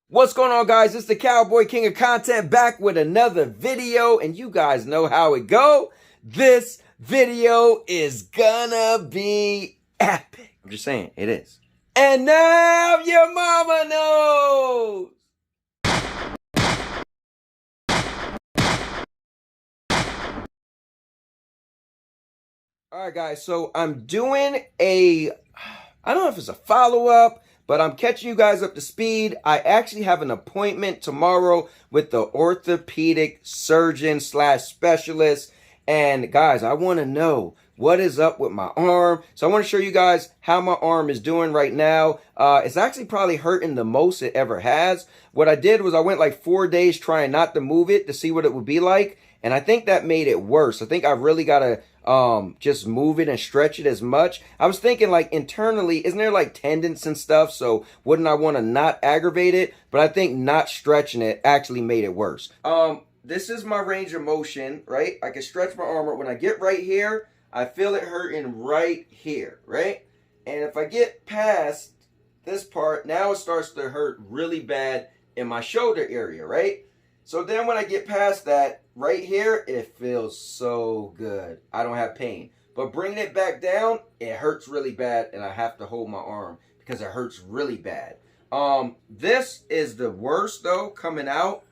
What's going on, guys? It's the Cowboy King of Content back with another video, and you guys know how it go. This video is gonna be epic. I'm just saying, it is. And now your mama knows. All right, guys, so I'm doing I don't know if it's a follow-up, but I'm catching you guys up to speed. I actually have an appointment tomorrow with the orthopedic surgeon / specialist. And guys, I want to know what is up with my arm. So I want to show you guys how my arm is doing right now. It's actually probably hurting the most it ever has. What I did was I went like 4 days trying not to move it to see what it would be like. And I think that made it worse. I think I really got to just move it and stretch it as much. I was thinking, like, internally, isn't there like tendons and stuff? So wouldn't I want to not aggravate it? But I think not stretching it actually made it worse. This is my range of motion, right? I can stretch my arm. When I get right here, I feel it hurting right here, right? And if I get past this part, now it starts to hurt really bad in my shoulder area, right? So then when I get past that, right here, it feels so good. I don't have pain. But bringing it back down, it hurts really bad, and I have to hold my arm because it hurts really bad. This is the worst, though, coming out.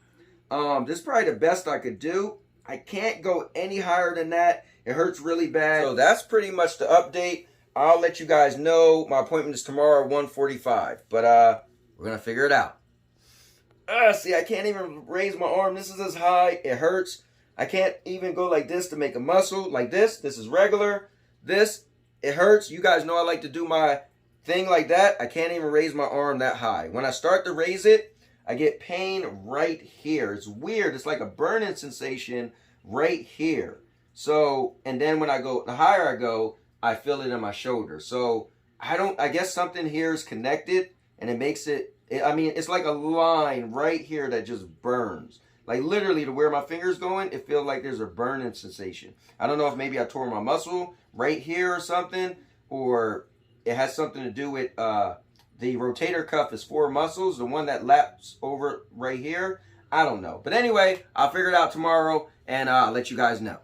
This is probably the best I could do. I can't go any higher than that. It hurts really bad. So that's pretty much the update. I'll let you guys know. My appointment is tomorrow at 1:45. But we're going to figure it out. See, I can't even raise my arm. This is as high. It hurts. I can't even go like this to make a muscle. Like this. This is regular. This, it hurts. You guys know I like to do my thing like that. I can't even raise my arm that high. When I start to raise it, I get pain right here. It's weird. It's like a burning sensation right here. So, and then when I go, the higher I go, I feel it in my shoulder. So, I guess something here is connected and it makes it, I mean, it's like a line right here that just burns. Like literally to where my finger's going, it feels like there's a burning sensation. I don't know if maybe I tore my muscle right here or something, or it has something to do with the rotator cuff is 4 muscles. The one that laps over right here, I don't know. But anyway, I'll figure it out tomorrow and I'll let you guys know.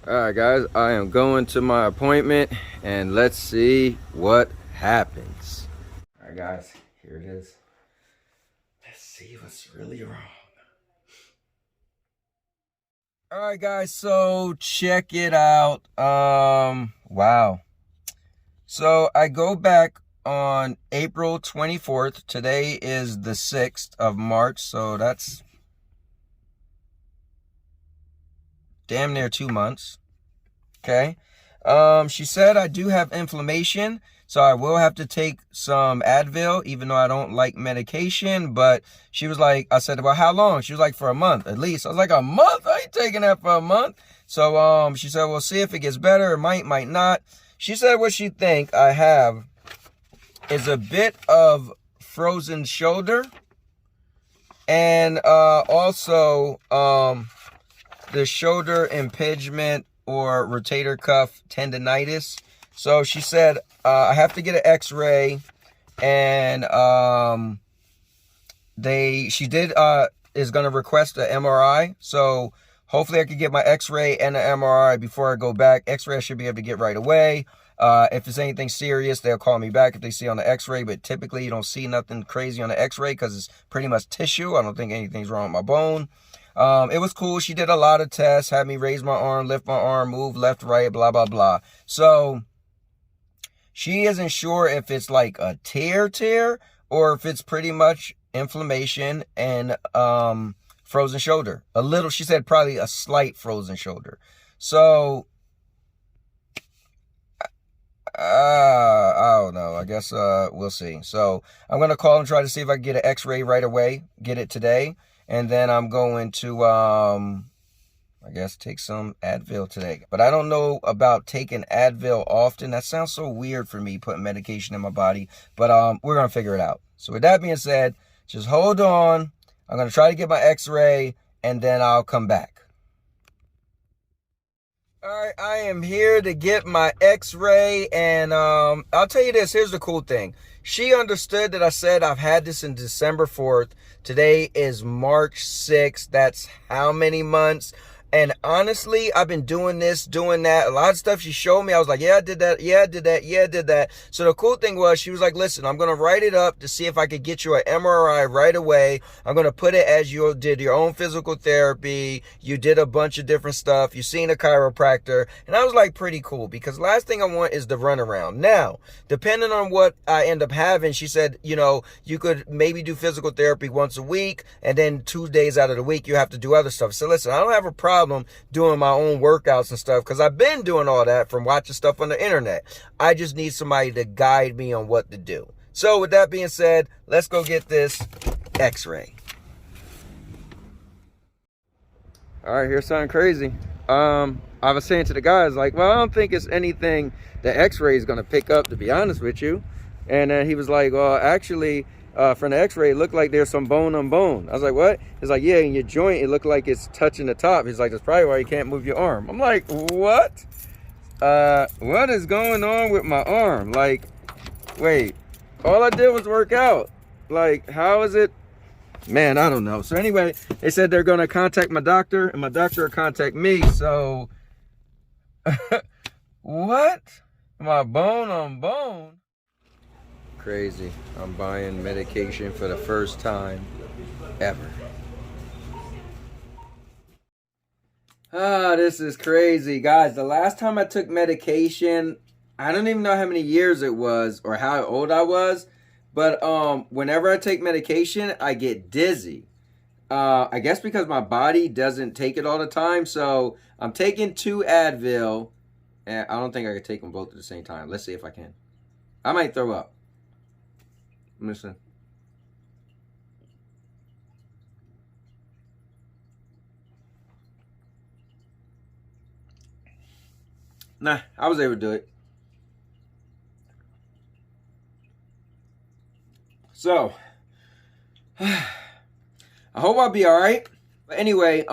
All right, guys, I am going to my appointment and let's see what happens. All right, guys, here it is. Let's see what's really wrong. All right, guys, so check it out. Wow. So I go back on April 24th. Today is the 6th of March, so that's damn near 2 months. Okay. She said I do have inflammation, so I will have to take some Advil, even though I don't like medication. But she was like, I said, well, how long? She was like, for a month at least. I was like, a month? I ain't taking that for a month. So she said, we'll see if it gets better. It might not. She said what she think I have is a bit of frozen shoulder, and also the shoulder impingement or rotator cuff tendonitis. So she said I have to get an x-ray, and she is going to request an MRI. So hopefully I could get my x-ray and an MRI before I go back. X-ray I should be able to get right away. If it's anything serious, they'll call me back if they see on the x-ray, but typically you don't see nothing crazy on the x-ray because it's pretty much tissue. I don't think anything's wrong with my bone. It was cool. She did a lot of tests, had me raise my arm, lift my arm, move left, right, blah, blah, blah. So she isn't sure if it's like a tear or if it's pretty much inflammation and frozen shoulder. A little, she said probably a slight frozen shoulder. So I don't know. I guess we'll see. So I'm going to call and try to see if I can get an x-ray right away, get it today. And then I'm going to, I guess, take some Advil today. But I don't know about taking Advil often. That sounds so weird for me, putting medication in my body. But we're going to figure it out. So with that being said, just hold on. I'm going to try to get my x-ray, and then I'll come back. All right, I am here to get my x-ray, and I'll tell you this, here's the cool thing. She understood that I said I've had this in December 4th. Today is March 6th. That's how many months? And honestly, I've been doing this, doing that. A lot of stuff she showed me, I was like, yeah, I did that. Yeah, I did that. Yeah, I did that. So the cool thing was, she was like, listen, I'm going to write it up to see if I could get you an MRI right away. I'm going to put it as you did your own physical therapy. You did a bunch of different stuff. You seen a chiropractor. And I was like, pretty cool, because last thing I want is the runaround. Now, depending on what I end up having, she said, you know, you could maybe do physical therapy once a week, and then 2 days out of the week, you have to do other stuff. So listen, I don't have a problem doing my own workouts and stuff, because I've been doing all that from watching stuff on the internet. I just need somebody to guide me on what to do. So with that being said, let's go get this x-ray. All right, here's something crazy. I was saying to the guys, like, well, I don't think it's anything the x-ray is going to pick up, to be honest with you. And then he was like, well, actually, from the x-ray, it looked like there's some bone on bone. I was like, what? He's like, yeah, in your joint, it looked like it's touching the top. He's like, that's probably why you can't move your arm. I'm like, what? What is going on with my arm? Like, wait, all I did was work out. Like, how is it? Man, I don't know. So anyway, they said they're going to contact my doctor, and my doctor will contact me. So, what? My bone on bone? Crazy. I'm buying medication for the first time ever. This is crazy. Guys, the last time I took medication, I don't even know how many years it was or how old I was, but whenever I take medication, I get dizzy. I guess because my body doesn't take it all the time. So I'm taking 2 Advil, and I don't think I could take them both at the same time. Let's see if I can. I might throw up. Listen. Nah, I was able to do it. So, I hope I'll be all right. But anyway,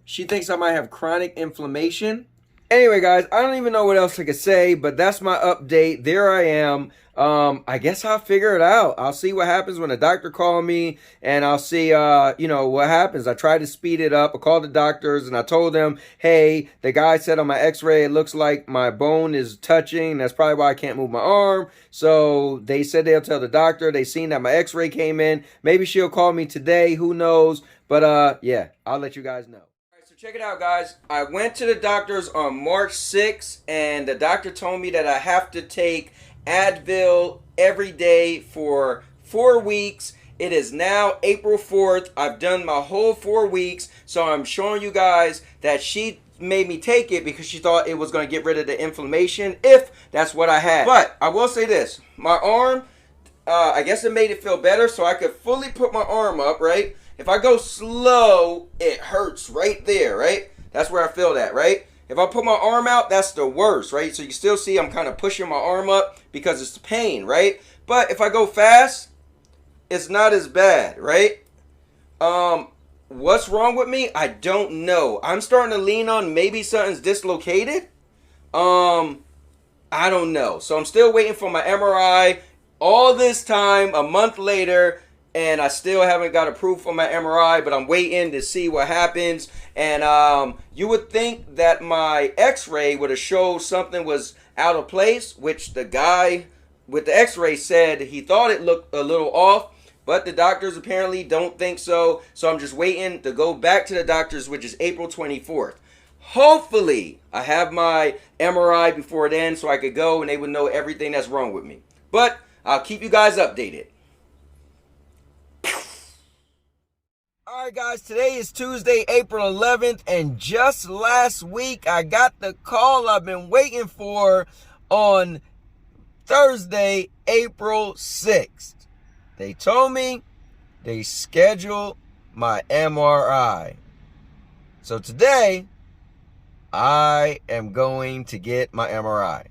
she thinks I might have chronic inflammation. Anyway, guys, I don't even know what else I could say, but that's my update. There I am. I guess I'll figure it out. I'll see what happens when the doctor calls me, and I'll see, you know, what happens. I tried to speed it up. I called the doctors, and I told them, hey, the guy said on my x-ray, it looks like my bone is touching. That's probably why I can't move my arm. So they said they'll tell the doctor. They seen that my x-ray came in. Maybe she'll call me today. Who knows? But, yeah, I'll let you guys know. Check it out, guys. I went to the doctor's on March 6th, and the doctor told me that I have to take Advil every day for 4 weeks. It is now April 4th. I've done my whole 4 weeks, so I'm showing you guys that she made me take it because she thought it was going to get rid of the inflammation, if that's what I had. But I will say this. My arm, I guess it made it feel better, so I could fully put my arm up, right? If I go slow, it hurts right there, right? That's where I feel that, right? If I put my arm out, that's the worst, right? So you still see I'm kind of pushing my arm up because it's pain, right? But if I go fast, it's not as bad, right? What's wrong with me? I don't know. I'm starting to lean on maybe something's dislocated. I don't know. So I'm still waiting for my MRI. All this time, a month later, and I still haven't got a proof on my MRI, but I'm waiting to see what happens. And you would think that my x-ray would have showed something was out of place, which the guy with the x-ray said he thought it looked a little off, but the doctors apparently don't think so. So I'm just waiting to go back to the doctors, which is April 24th. Hopefully, I have my MRI before then so I could go and they would know everything that's wrong with me. But I'll keep you guys updated. Alright guys, today is Tuesday, April 11th, and just last week I got the call I've been waiting for on Thursday, April 6th. They told me they scheduled my MRI. So today, I am going to get my MRI.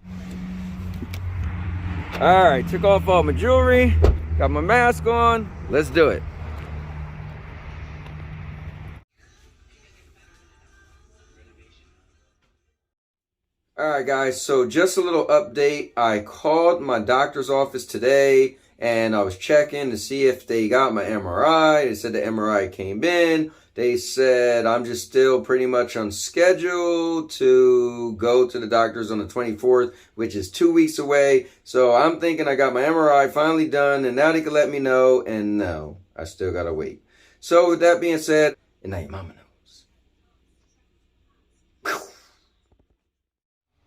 Alright, took off all my jewelry, got my mask on, let's do it. All right, guys, so just a little update. I called my doctor's office today and I was checking to see if they got my MRI. They said the MRI came in. They said I'm just still pretty much on schedule to go to the doctor's on the 24th, which is 2 weeks away. So I'm thinking I got my MRI finally done and now they can let me know. And no, I still got to wait. So with that being said, and now your mama knows.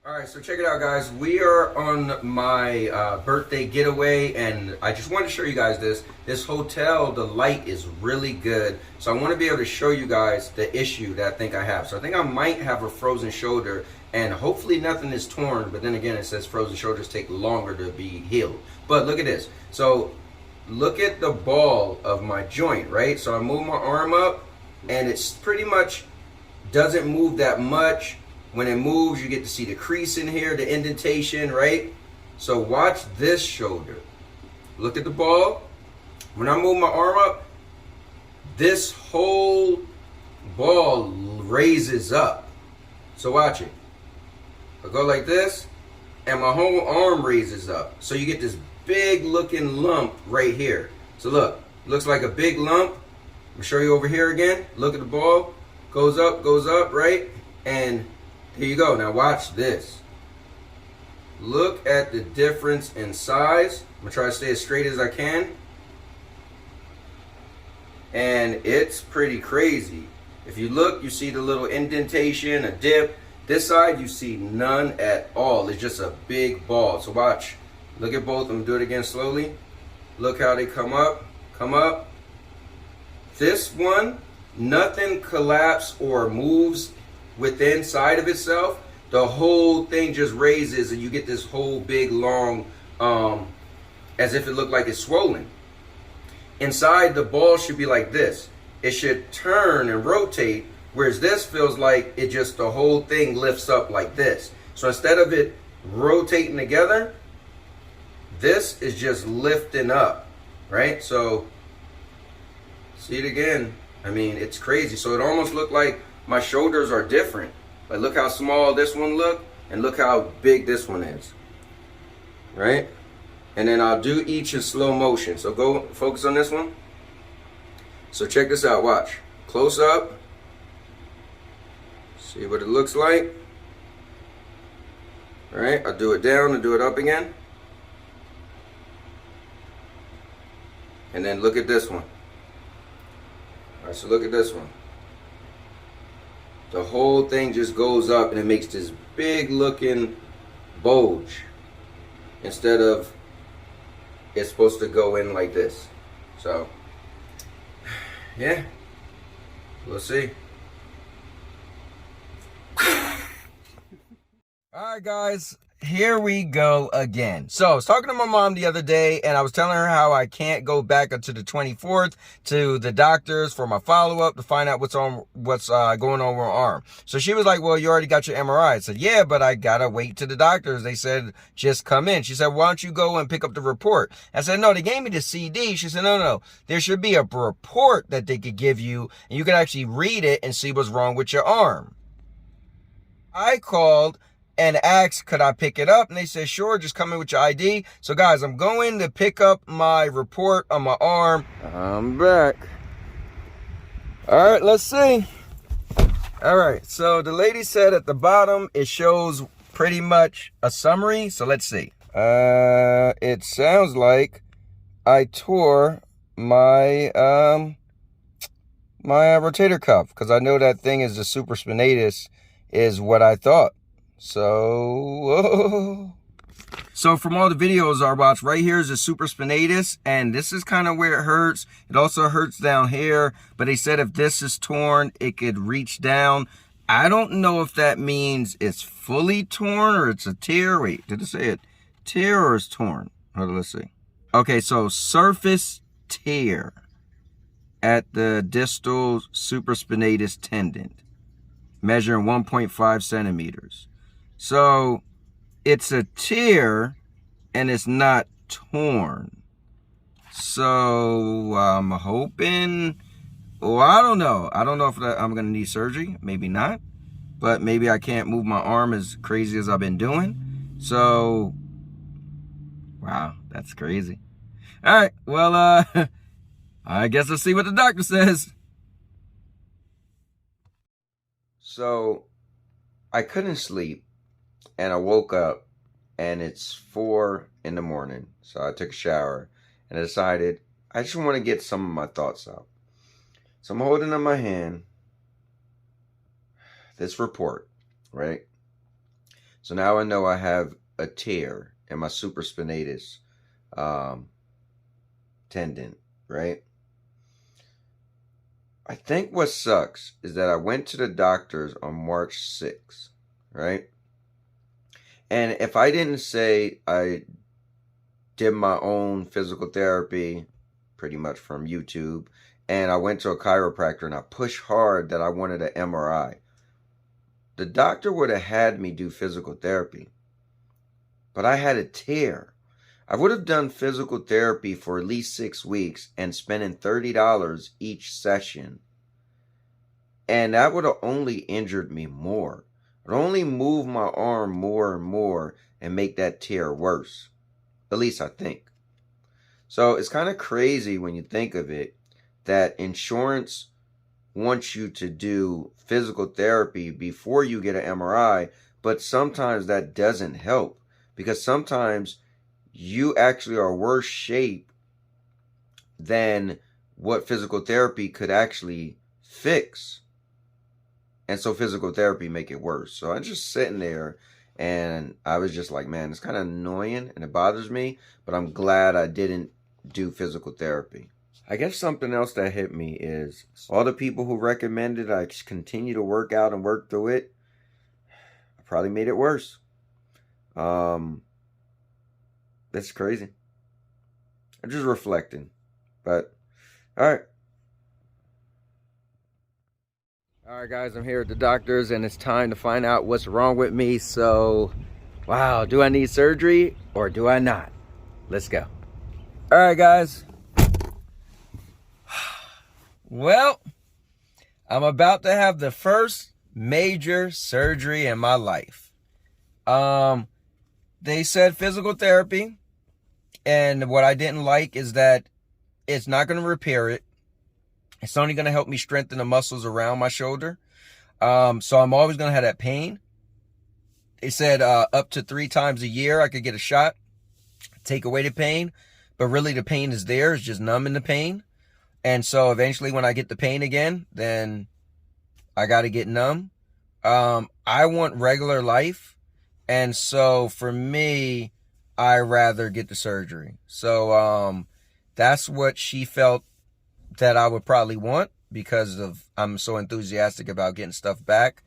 All right, so check it out, guys. We are on my birthday getaway, and I just want to show you guys this. This hotel, the light is really good, so I want to be able to show you guys the issue that I think I have. So I think I might have a frozen shoulder, and hopefully nothing is torn, but then again, it says frozen shoulders take longer to be healed. But look at this. So look at the ball of my joint, right? So I move my arm up, and it's pretty much doesn't move that much. When it moves, you get to see the crease in here, the indentation, right? So watch this shoulder. Look at the ball. When I move my arm up, this whole ball raises up. So watch it. I go like this, and my whole arm raises up. So you get this big looking lump right here. So look, looks like a big lump. I'm gonna show you over here again. Look at the ball. Goes up, right? And here you go. Now watch this. Look at the difference in size. I'm gonna try to stay as straight as I can. And it's pretty crazy. If you look, you see the little indentation, a dip. This side, you see none at all. It's just a big ball. So watch. Look at both of them. Do it again slowly. Look how they come up. Come up. This one, nothing collapses or moves within side of itself. The whole thing just raises and you get this whole big long as if it looked like it's swollen. Inside, the ball should be like this. It should turn and rotate, whereas this feels like it just the whole thing lifts up like this. So instead of it rotating together, this is just lifting up, right? So see it again. I mean, it's crazy. So it almost looked like my shoulders are different. Like, look how small this one look, and look how big this one is, right? And then I'll do each in slow motion. So go focus on this one. So check this out, watch. Close up. See what it looks like. All right, I'll do it down and do it up again. And then look at this one. All right, so look at this one. The whole thing just goes up and it makes this big looking bulge instead of it's supposed to go in like this. So yeah, we'll see. All right, guys, here we go again. So I was talking to my mom the other day and I was telling her how I can't go back until the 24th to the doctors for my follow-up to find out what's going on with my arm. So she was like, well, you already got your MRI. I said, yeah, but I gotta wait to the doctors. They said, just come in. She said, why don't you go and pick up the report? I said, no, they gave me the CD. She said, no, there should be a report that they could give you and you can actually read it and see what's wrong with your arm. I called and asked, could I pick it up? And they said, sure, just come in with your ID. So guys, I'm going to pick up my report on my arm. I'm back. All right, let's see. All right, so the lady said at the bottom, it shows pretty much a summary. So let's see. It sounds like I tore my my rotator cuff, because I know that thing is the supraspinatus is what I thought. So from all the videos I watched, right here is the supraspinatus, and this is kind of where it hurts. It also hurts down here, but they said if this is torn, it could reach down. I don't know if that means it's fully torn or it's a tear. Wait, did it say it? Tear or is torn? Hold on, let's see. Okay, so surface tear at the distal supraspinatus tendon, measuring 1.5 centimeters. So it's a tear and it's not torn. So I'm hoping, well, I don't know. I don't know if I'm going to need surgery. Maybe not. but maybe I can't move my arm as crazy as I've been doing. So, wow, that's crazy. All right, well, I guess I'll see what the doctor says. So, I couldn't sleep, and I woke up, and it's 4 in the morning. So I took a shower, and I decided I just want to get some of my thoughts out. So I'm holding in my hand this report, right? So now I know I have a tear in my supraspinatus tendon, right? I think what sucks is that I went to the doctors on March 6th, right? And if I didn't say I did my own physical therapy, pretty much from YouTube, and I went to a chiropractor and I pushed hard that I wanted an MRI, the doctor would have had me do physical therapy. But I had a tear. I would have done physical therapy for at least 6 weeks and spending $30 each session. And that would have only injured me more. It would only move my arm more and more and make that tear worse. At least I think. So it's kind of crazy when you think of it that insurance wants you to do physical therapy before you get an MRI, but sometimes that doesn't help because sometimes you actually are worse shape than what physical therapy could actually fix. And so physical therapy make it worse. So I'm just sitting there and I was just like, man, it's kind of annoying and it bothers me, but I'm glad I didn't do physical therapy. I guess something else that hit me is all the people who recommended I continue to work out and work through it, I probably made it worse. That's crazy. I'm just reflecting. But, all right. All right, guys, I'm here at the doctor's, and it's time to find out what's wrong with me. So, wow, do I need surgery or do I not? Let's go. All right, guys. Well, I'm about to have the first major surgery in my life. They said physical therapy, and what I didn't like is that it's not going to repair it. It's only going to help me strengthen the muscles around my shoulder. So I'm always going to have that pain. They said up to 3 times a year I could get a shot, take away the pain. But really the pain is there. It's just numbing the pain. And so eventually when I get the pain again, then I got to get numb. I want regular life. And so for me, I rather get the surgery. So that's what she felt that I would probably want because of I'm so enthusiastic about getting stuff back.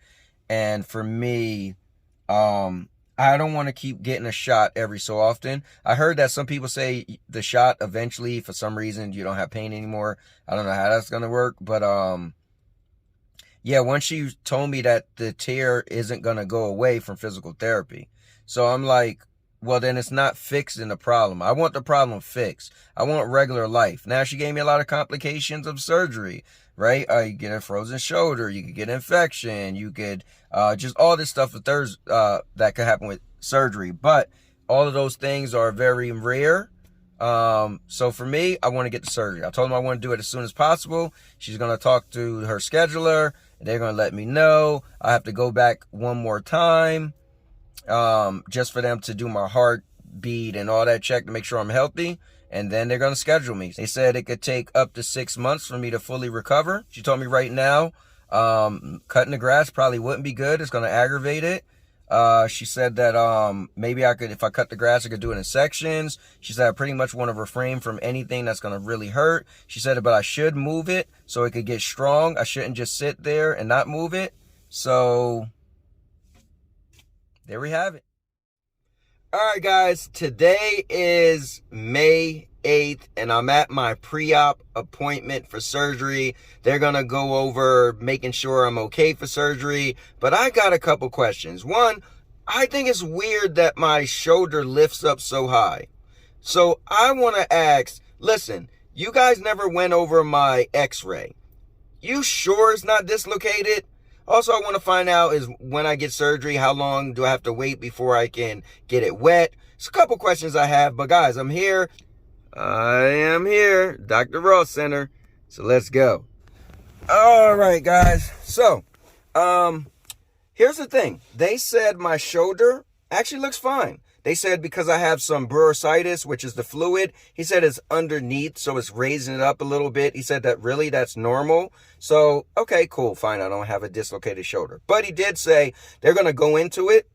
And for me, I don't want to keep getting a shot every so often. I heard that some people say the shot eventually, for some reason, you don't have pain anymore. I don't know how that's going to work. But, yeah, once she told me that the tear isn't going to go away from physical therapy. So I'm like, well, then it's not fixing the problem. I want the problem fixed. I want regular life. Now, she gave me a lot of complications of surgery, right? You get a frozen shoulder. You could get infection. You could just all this stuff that could happen with surgery. But all of those things are very rare. So for me, I want to get the surgery. I told them I want to do it as soon as possible. She's going to talk to her scheduler. They're going to let me know. I have to go back one more time. Just for them to do my heartbeat and all that check to make sure I'm healthy. And then they're going to schedule me. They said it could take up to 6 months for me to fully recover. She told me right now, cutting the grass probably wouldn't be good. It's going to aggravate it. She said that, maybe I could, if I cut the grass, I could do it in sections. She said I pretty much want to refrain from anything that's going to really hurt. She said, but I should move it so it could get strong. I shouldn't just sit there and not move it. So there we have it. All right, guys, today is May 8th, and I'm at my pre-op appointment for surgery. They're going to go over making sure I'm okay for surgery, but I got a couple questions. One, I think it's weird that my shoulder lifts up so high. So I want to ask, listen, you guys never went over my x-ray. You sure it's not dislocated? Also, I want to find out is when I get surgery, how long do I have to wait before I can get it wet? It's a couple questions I have, but guys, I'm here. I am here, Dr. Ross Center. So let's go. All right, guys. So, here's the thing. They said my shoulder actually looks fine. They said because I have some bursitis, which is the fluid, he said it's underneath, so it's raising it up a little bit. He said that really that's normal. So, okay, cool, fine. I don't have a dislocated shoulder. But he did say they're going to go into it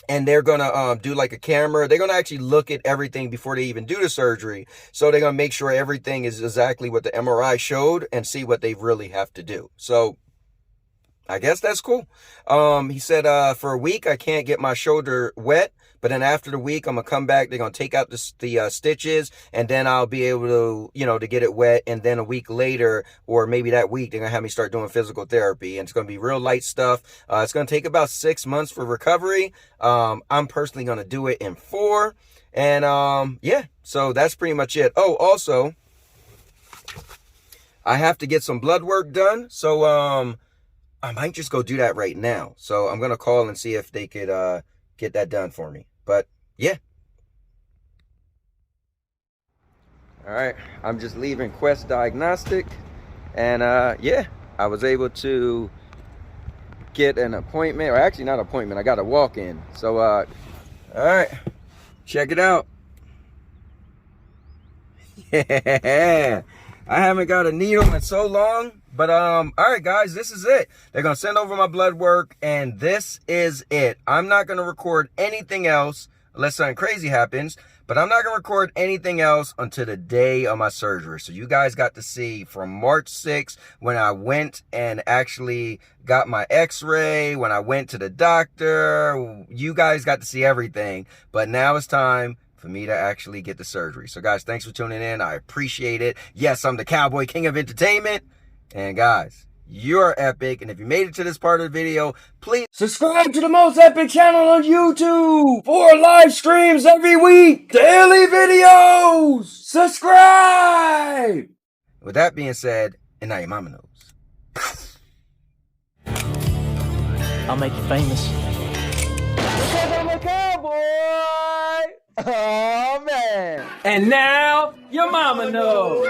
and they're going to do like a camera. They're going to actually look at everything before they even do the surgery. So they're going to make sure everything is exactly what the MRI showed and see what they really have to do. So I guess that's cool. He said for a week I can't get my shoulder wet, but then after the week I'm gonna come back. They're gonna take out the stitches, and then I'll be able to, to get it wet. And then a week later, or maybe that week, they're gonna have me start doing physical therapy, and it's gonna be real light stuff. It's gonna take about 6 months for recovery. I'm personally gonna do it in 4, and yeah. So that's pretty much it. Oh, also, I have to get some blood work done. So I might just go do that right now. So I'm going to call and see if they could get that done for me. But yeah. All right. I'm just leaving Quest Diagnostic. And yeah, I was able to get an appointment. Or actually not an appointment. I got a walk-in. So all right. Check it out. Yeah. I haven't got a needle in so long, but all right, guys, this is it. They're gonna send over my blood work, and this is it. I'm not gonna record anything else unless something crazy happens, but I'm not gonna record anything else until the day of my surgery. So you guys got to see from March 6th when I went and actually got my x-ray, when I went to the doctor. You guys got to see everything, but now it's time for me to actually get the surgery. So guys, thanks for tuning in. I appreciate it. Yes, I'm the Cowboy King of Entertainment. And guys, you're epic. And if you made it to this part of the video, please subscribe to the most epic channel on YouTube for live streams every week. Daily videos. Subscribe. With that being said, and now your mama knows. I'll make you famous. Because I'm a cowboy. Oh, man. And now, your mama knows.